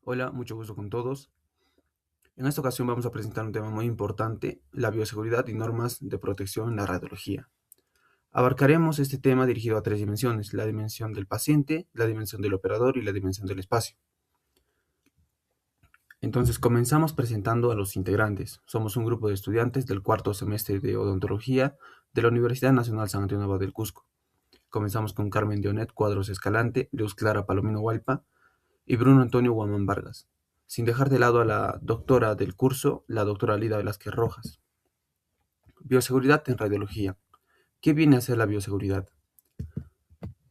Hola, mucho gusto con todos. En esta ocasión vamos a presentar un tema muy importante, la bioseguridad y normas de protección en la radiología. Abarcaremos este tema dirigido a tres dimensiones, la dimensión del paciente, la dimensión del operador y la dimensión del espacio. Entonces comenzamos presentando a los integrantes. Somos un grupo de estudiantes del cuarto semestre de odontología de la Universidad Nacional San Antonio Abad del Cusco. Comenzamos con Carmen Dionet Cuadros Escalante, Luz Clara Palomino Hualpa y Bruno Antonio Guamán Vargas, sin dejar de lado a la doctora del curso, la doctora Lida Velázquez Rojas. Bioseguridad en radiología. ¿Qué viene a ser la bioseguridad?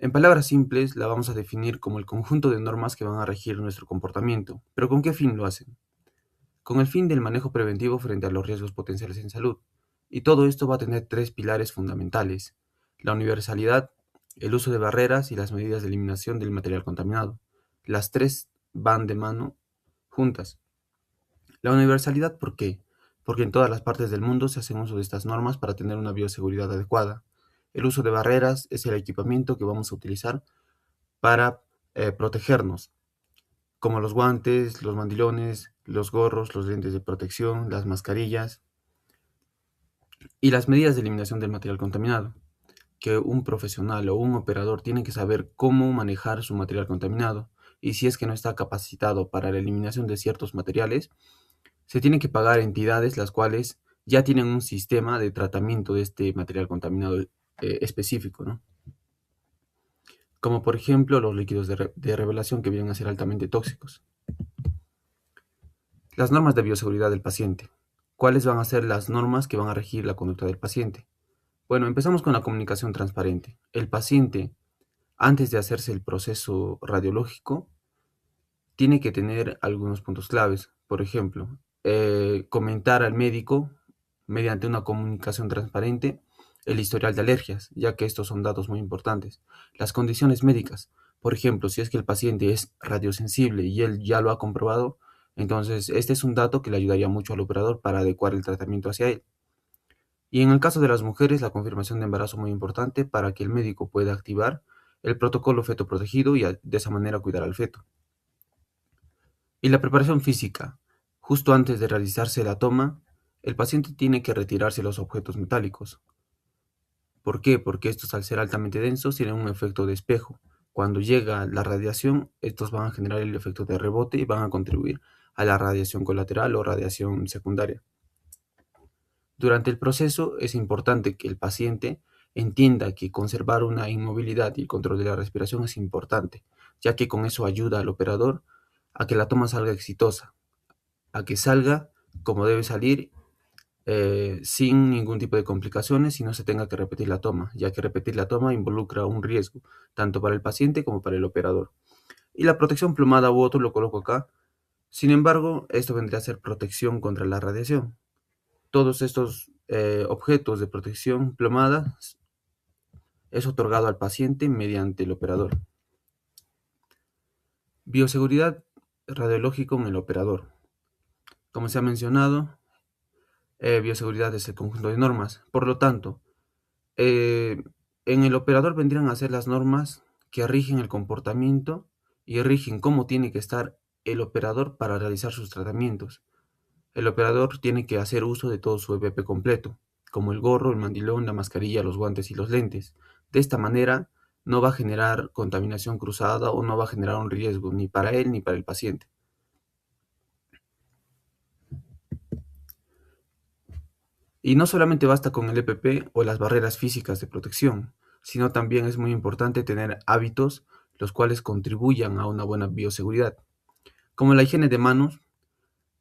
En palabras simples, la vamos a definir como el conjunto de normas que van a regir nuestro comportamiento. ¿Pero con qué fin lo hacen? Con el fin del manejo preventivo frente a los riesgos potenciales en salud. Y todo esto va a tener tres pilares fundamentales: la universalidad, el uso de barreras y las medidas de eliminación del material contaminado. Las tres van de mano juntas. La universalidad, ¿por qué? Porque en todas las partes del mundo se hacen uso de estas normas para tener una bioseguridad adecuada. El uso de barreras es el equipamiento que vamos a utilizar para protegernos, como los guantes, los mandilones, los gorros, los lentes de protección, las mascarillas y las medidas de eliminación del material contaminado, que un profesional o un operador tiene que saber cómo manejar su material contaminado, y si es que no está capacitado para la eliminación de ciertos materiales, se tienen que pagar entidades las cuales ya tienen un sistema de tratamiento de este material contaminado específico, ¿no? Como por ejemplo los líquidos de revelación, que vienen a ser altamente tóxicos. Las normas de bioseguridad del paciente. ¿Cuáles van a ser las normas que van a regir la conducta del paciente? Bueno, empezamos con la comunicación transparente. El paciente, antes de hacerse el proceso radiológico, tiene que tener algunos puntos claves. Por ejemplo, comentar al médico, mediante una comunicación transparente, el historial de alergias, ya que estos son datos muy importantes. Las condiciones médicas. Por ejemplo, si es que el paciente es radiosensible y él ya lo ha comprobado, entonces este es un dato que le ayudaría mucho al operador para adecuar el tratamiento hacia él. Y en el caso de las mujeres, la confirmación de embarazo muy importante para que el médico pueda activar el protocolo feto protegido y de esa manera cuidar al feto. Y la preparación física. Justo antes de realizarse la toma, el paciente tiene que retirarse los objetos metálicos. ¿Por qué? Porque estos, al ser altamente densos, tienen un efecto de espejo. Cuando llega la radiación, estos van a generar el efecto de rebote y van a contribuir a la radiación colateral o radiación secundaria. Durante el proceso es importante que el paciente entienda que conservar una inmovilidad y el control de la respiración es importante, ya que con eso ayuda al operador a que la toma salga exitosa, a que salga como debe salir, sin ningún tipo de complicaciones y no se tenga que repetir la toma, ya que repetir la toma involucra un riesgo, tanto para el paciente como para el operador. Y la protección plumada u otro lo coloco acá. Sin embargo, esto vendría a ser protección contra la radiación. Todos estos objetos de protección plomada es otorgado al paciente mediante el operador. Bioseguridad radiológico en el operador. Como se ha mencionado, bioseguridad es el conjunto de normas. Por lo tanto, eh, en el operador vendrían a ser las normas que rigen el comportamiento y rigen cómo tiene que estar el operador para realizar sus tratamientos. El operador tiene que hacer uso de todo su EPP completo, como el gorro, el mandilón, la mascarilla, los guantes y los lentes. De esta manera, no va a generar contaminación cruzada o no va a generar un riesgo ni para él ni para el paciente. Y no solamente basta con el EPP o las barreras físicas de protección, sino también es muy importante tener hábitos los cuales contribuyan a una buena bioseguridad, como la higiene de manos.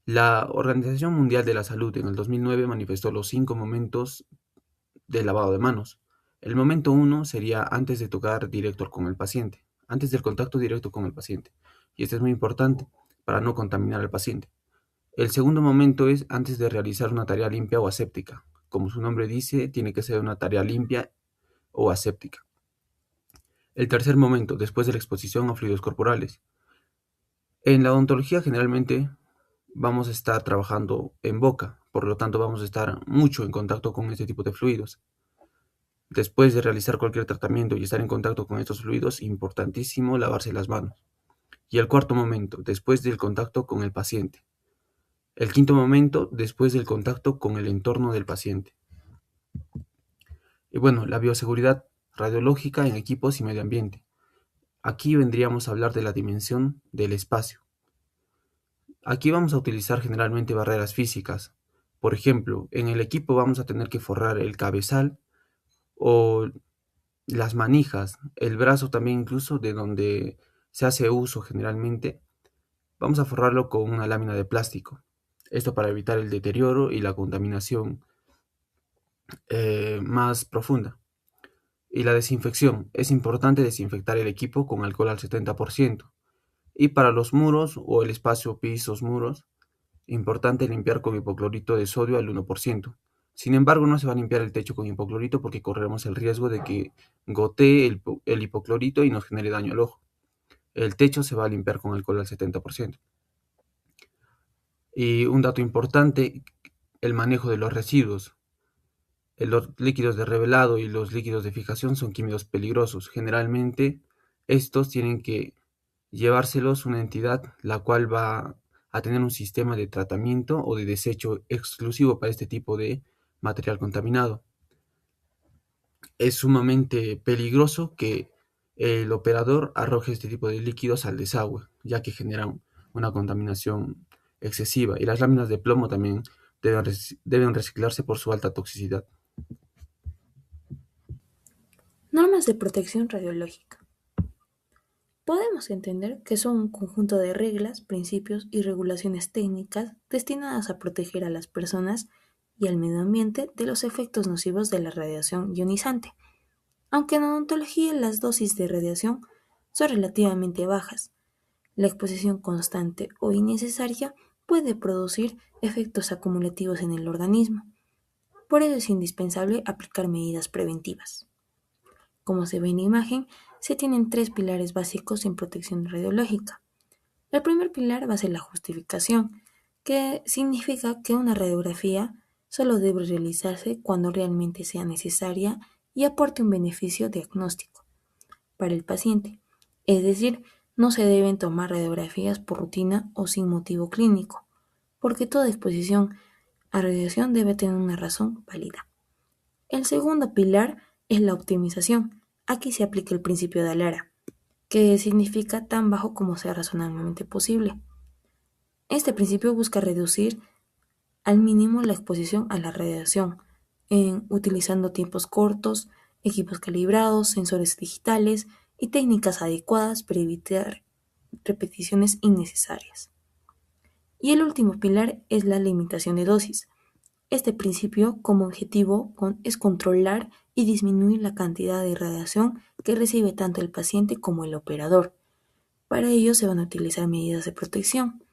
La Organización Mundial de la Salud en el 2009 manifestó los 5 momentos de lavado de manos. El momento uno sería antes de tocar directo con el paciente, antes del contacto directo con el paciente. Y esto es muy importante para no contaminar al paciente. El segundo momento es antes de realizar una tarea limpia o aséptica. Como su nombre dice, tiene que ser una tarea limpia o aséptica. El tercer momento, después de la exposición a fluidos corporales. En la odontología generalmente vamos a estar trabajando en boca, por lo tanto vamos a estar mucho en contacto con este tipo de fluidos. Después de realizar cualquier tratamiento y estar en contacto con estos fluidos, importantísimo lavarse las manos, Y el cuarto momento, después del contacto con el paciente. El quinto momento, después del contacto con el entorno del paciente. Y bueno, la bioseguridad radiológica en equipos y medio ambiente. Aquí vendríamos a hablar de la dimensión del espacio. Aquí vamos a utilizar generalmente barreras físicas. Por ejemplo, en el equipo vamos a tener que forrar el cabezal o las manijas, el brazo también incluso de donde se hace uso generalmente. Vamos a forrarlo con una lámina de plástico. Esto para evitar el deterioro y la contaminación más profunda. Y la desinfección. Es importante desinfectar el equipo con alcohol al 70%. Y para los muros o el espacio pisos muros, importante limpiar con hipoclorito de sodio al 1%. Sin embargo, no se va a limpiar el techo con hipoclorito porque corremos el riesgo de que gotee el hipoclorito y nos genere daño al ojo. El techo se va a limpiar con alcohol al 70%. Y un dato importante, el manejo de los residuos. Los líquidos de revelado y los líquidos de fijación son químicos peligrosos. Generalmente, estos tienen que llevárselos una entidad la cual va a tener un sistema de tratamiento o de desecho exclusivo para este tipo de material contaminado. Es sumamente peligroso que el operador arroje este tipo de líquidos al desagüe, ya que generan una contaminación excesiva. Y las láminas de plomo también deben reciclarse por su alta toxicidad. Normas de protección radiológica. Podemos entender que son un conjunto de reglas, principios y regulaciones técnicas destinadas a proteger a las personas y al medio ambiente de los efectos nocivos de la radiación ionizante. Aunque en odontología las dosis de radiación son relativamente bajas, la exposición constante o innecesaria puede producir efectos acumulativos en el organismo. Por ello es indispensable aplicar medidas preventivas. Como se ve en la imagen, se tienen tres pilares básicos en protección radiológica. El primer pilar va a ser la justificación, que significa que una radiografía solo debe realizarse cuando realmente sea necesaria y aporte un beneficio diagnóstico para el paciente. Es decir, no se deben tomar radiografías por rutina o sin motivo clínico, porque toda exposición a radiación debe tener una razón válida. El segundo pilar es la optimización. Aquí se aplica el principio de Alara, que significa tan bajo como sea razonablemente posible. Este principio busca reducir al mínimo la exposición a la radiación, utilizando tiempos cortos, equipos calibrados, sensores digitales y técnicas adecuadas para evitar repeticiones innecesarias. Y el último pilar es la limitación de dosis. Este principio como objetivo es controlar y disminuir la cantidad de radiación que recibe tanto el paciente como el operador. Para ello se van a utilizar medidas de protección,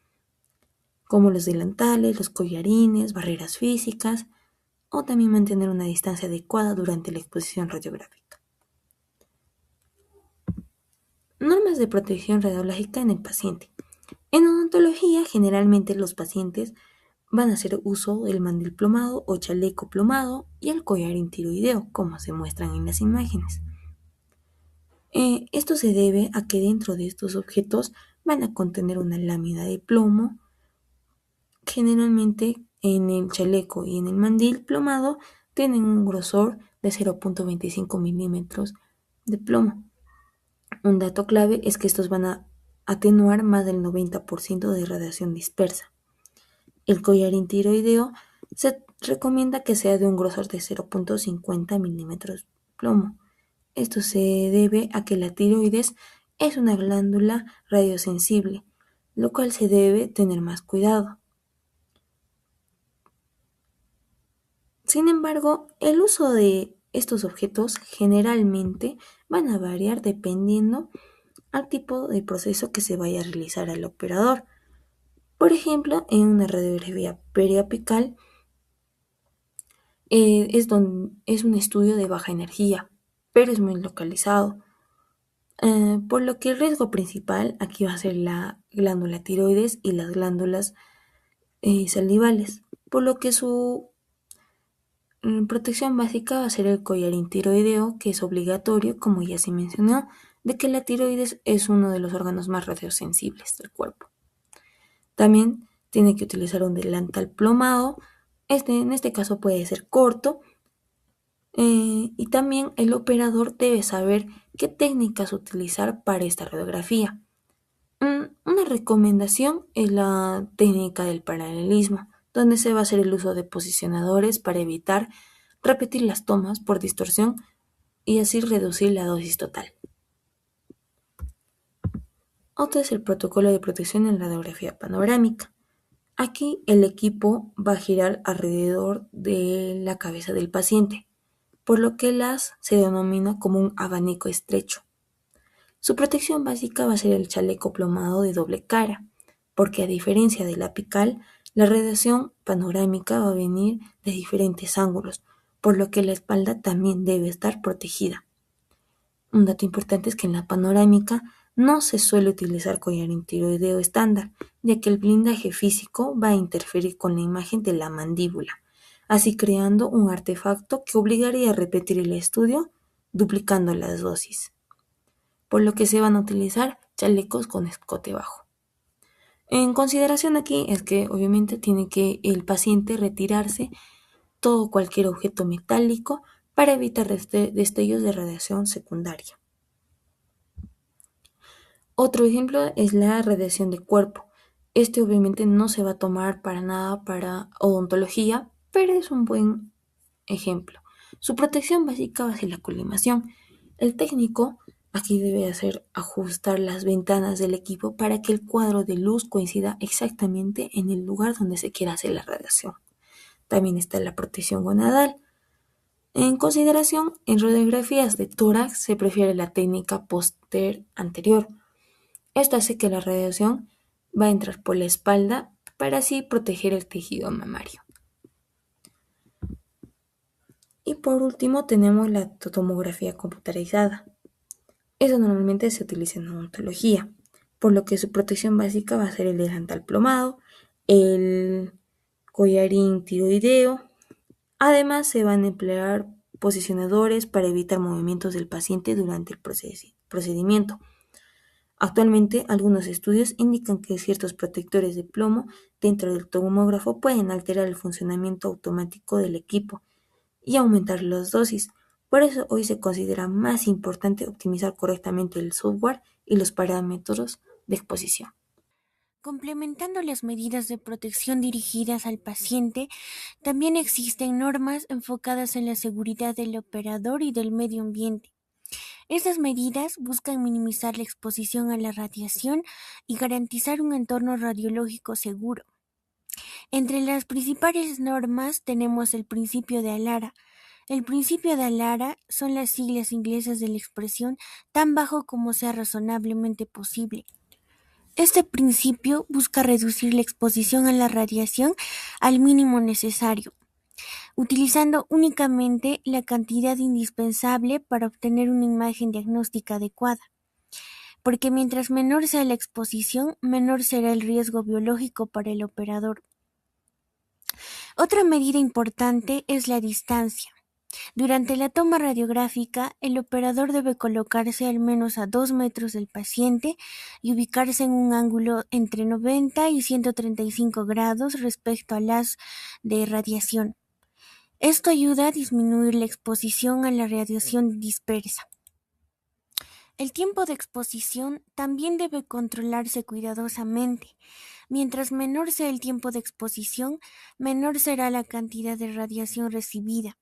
como los delantales, los collarines, barreras físicas, o también mantener una distancia adecuada durante la exposición radiográfica. Normas de protección radiológica en el paciente. En odontología, generalmente los pacientes van a hacer uso del mandil plomado o chaleco plomado y el collarín tiroideo, como se muestran en las imágenes. Esto se debe a que dentro de estos objetos van a contener una lámina de plomo. Generalmente en el chaleco y en el mandil plomado tienen un grosor de 0.25 milímetros de plomo. Un dato clave es que estos van a atenuar más del 90% de radiación dispersa. El collarín tiroideo se recomienda que sea de un grosor de 0.50 milímetros de plomo. Esto se debe a que la tiroides es una glándula radiosensible, lo cual se debe tener más cuidado. Sin embargo, el uso de estos objetos generalmente van a variar dependiendo al tipo de proceso que se vaya a realizar al operador. Por ejemplo, en una radiografía periapical es un estudio de baja energía, pero es muy localizado. Por lo que el riesgo principal aquí va a ser la glándula tiroides y las glándulas salivales, por lo que su protección básica va a ser el collarín tiroideo, que es obligatorio, como ya se mencionó, de que la tiroides es uno de los órganos más radiosensibles del cuerpo. También tiene que utilizar un delantal plomado, en este caso puede ser corto, y también el operador debe saber qué técnicas utilizar para esta radiografía. Una recomendación es la técnica del paralelismo, donde se va a hacer el uso de posicionadores para evitar repetir las tomas por distorsión y así reducir la dosis total. Otro es el protocolo de protección en radiografía panorámica. Aquí el equipo va a girar alrededor de la cabeza del paciente, por lo que las se denomina como un abanico estrecho. Su protección básica va a ser el chaleco plomado de doble cara, porque a diferencia del apical, la radiación panorámica va a venir de diferentes ángulos, por lo que la espalda también debe estar protegida. Un dato importante es que en la panorámica no se suele utilizar collarín tiroideo estándar, ya que el blindaje físico va a interferir con la imagen de la mandíbula, así creando un artefacto que obligaría a repetir el estudio duplicando las dosis, por lo que se van a utilizar chalecos con escote bajo. En consideración aquí es que obviamente tiene que el paciente retirarse todo cualquier objeto metálico para evitar destellos de radiación secundaria. Otro ejemplo es la radiación de cuerpo. Este obviamente no se va a tomar para nada para odontología, pero es un buen ejemplo. Su protección básica va a ser la colimación. El técnico aquí debe hacer ajustar las ventanas del equipo para que el cuadro de luz coincida exactamente en el lugar donde se quiera hacer la radiación. También está la protección gonadal. En consideración, en radiografías de tórax se prefiere la técnica póster anterior. Esto hace que la radiación va a entrar por la espalda para así proteger el tejido mamario. Y por último tenemos la tomografía computarizada. Eso normalmente se utiliza en odontología, por lo que su protección básica va a ser el delantal plomado, el collarín tiroideo. Además se van a emplear posicionadores para evitar movimientos del paciente durante el procedimiento. Actualmente, algunos estudios indican que ciertos protectores de plomo dentro del tomógrafo pueden alterar el funcionamiento automático del equipo y aumentar las dosis. Por eso hoy se considera más importante optimizar correctamente el software y los parámetros de exposición. Complementando las medidas de protección dirigidas al paciente, también existen normas enfocadas en la seguridad del operador y del medio ambiente. Estas medidas buscan minimizar la exposición a la radiación y garantizar un entorno radiológico seguro. Entre las principales normas tenemos el principio de Alara. El principio de Alara son las siglas inglesas de la expresión tan bajo como sea razonablemente posible. Este principio busca reducir la exposición a la radiación al mínimo necesario, utilizando únicamente la cantidad indispensable para obtener una imagen diagnóstica adecuada, porque mientras menor sea la exposición, menor será el riesgo biológico para el operador. Otra medida importante es la distancia. Durante la toma radiográfica, el operador debe colocarse al menos a 2 metros del paciente y ubicarse en un ángulo entre 90 y 135 grados respecto al haz de radiación. Esto ayuda a disminuir la exposición a la radiación dispersa. El tiempo de exposición también debe controlarse cuidadosamente. Mientras menor sea el tiempo de exposición, menor será la cantidad de radiación recibida.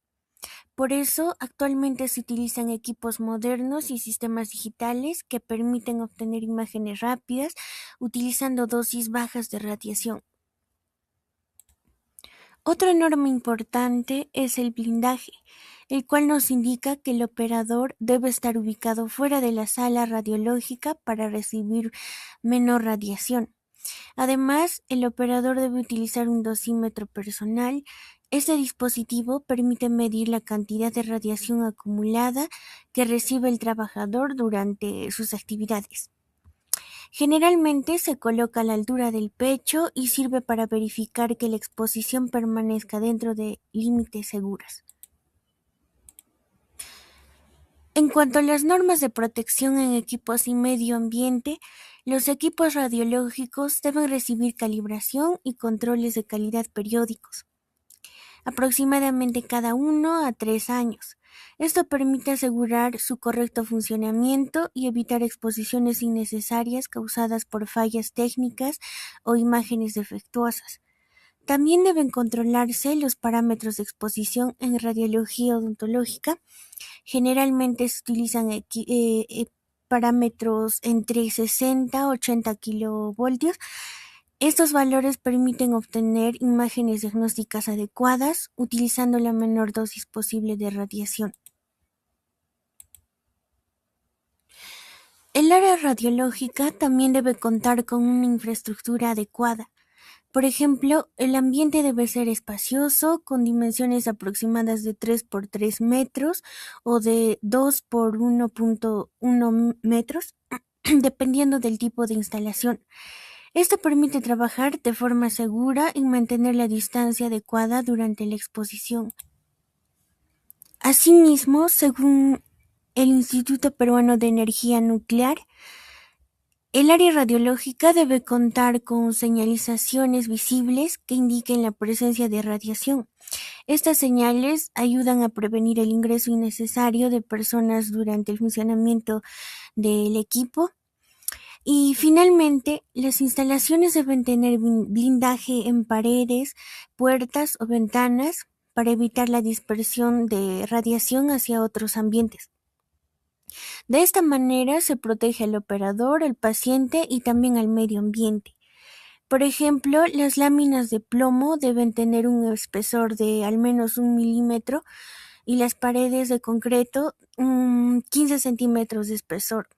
Por eso, actualmente se utilizan equipos modernos y sistemas digitales que permiten obtener imágenes rápidas utilizando dosis bajas de radiación. Otra norma importante es el blindaje, el cual nos indica que el operador debe estar ubicado fuera de la sala radiológica para recibir menor radiación. Además, el operador debe utilizar un dosímetro personal. Este dispositivo permite medir la cantidad de radiación acumulada que recibe el trabajador durante sus actividades. Generalmente se coloca a la altura del pecho y sirve para verificar que la exposición permanezca dentro de límites seguros. En cuanto a las normas de protección en equipos y medio ambiente, los equipos radiológicos deben recibir calibración y controles de calidad periódicos, aproximadamente cada 1 a 3 años. Esto permite asegurar su correcto funcionamiento y evitar exposiciones innecesarias causadas por fallas técnicas o imágenes defectuosas. También deben controlarse los parámetros de exposición en radiología odontológica. Generalmente se utilizan parámetros entre 60 a 80 kilovoltios. Estos valores permiten obtener imágenes diagnósticas adecuadas utilizando la menor dosis posible de radiación. El área radiológica también debe contar con una infraestructura adecuada. Por ejemplo, el ambiente debe ser espacioso, con dimensiones aproximadas de 3 por 3 metros o de 2 por 1.1 metros, dependiendo del tipo de instalación. Esto permite trabajar de forma segura y mantener la distancia adecuada durante la exposición. Asimismo, según el Instituto Peruano de Energía Nuclear, el área radiológica debe contar con señalizaciones visibles que indiquen la presencia de radiación. Estas señales ayudan a prevenir el ingreso innecesario de personas durante el funcionamiento del equipo. Y finalmente, las instalaciones deben tener blindaje en paredes, puertas o ventanas para evitar la dispersión de radiación hacia otros ambientes. De esta manera se protege al operador, al paciente y también al medio ambiente. Por ejemplo, las láminas de plomo deben tener un espesor de al menos 1 milímetro y las paredes de concreto 15 centímetros de espesor.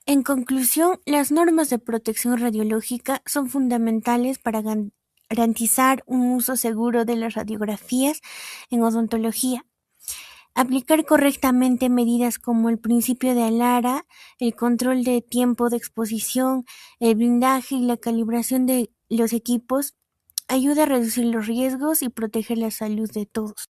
En conclusión, las normas de protección radiológica son fundamentales para garantizar un uso seguro de las radiografías en odontología. Aplicar correctamente medidas como el principio de Alara, el control de tiempo de exposición, el blindaje y la calibración de los equipos ayuda a reducir los riesgos y proteger la salud de todos.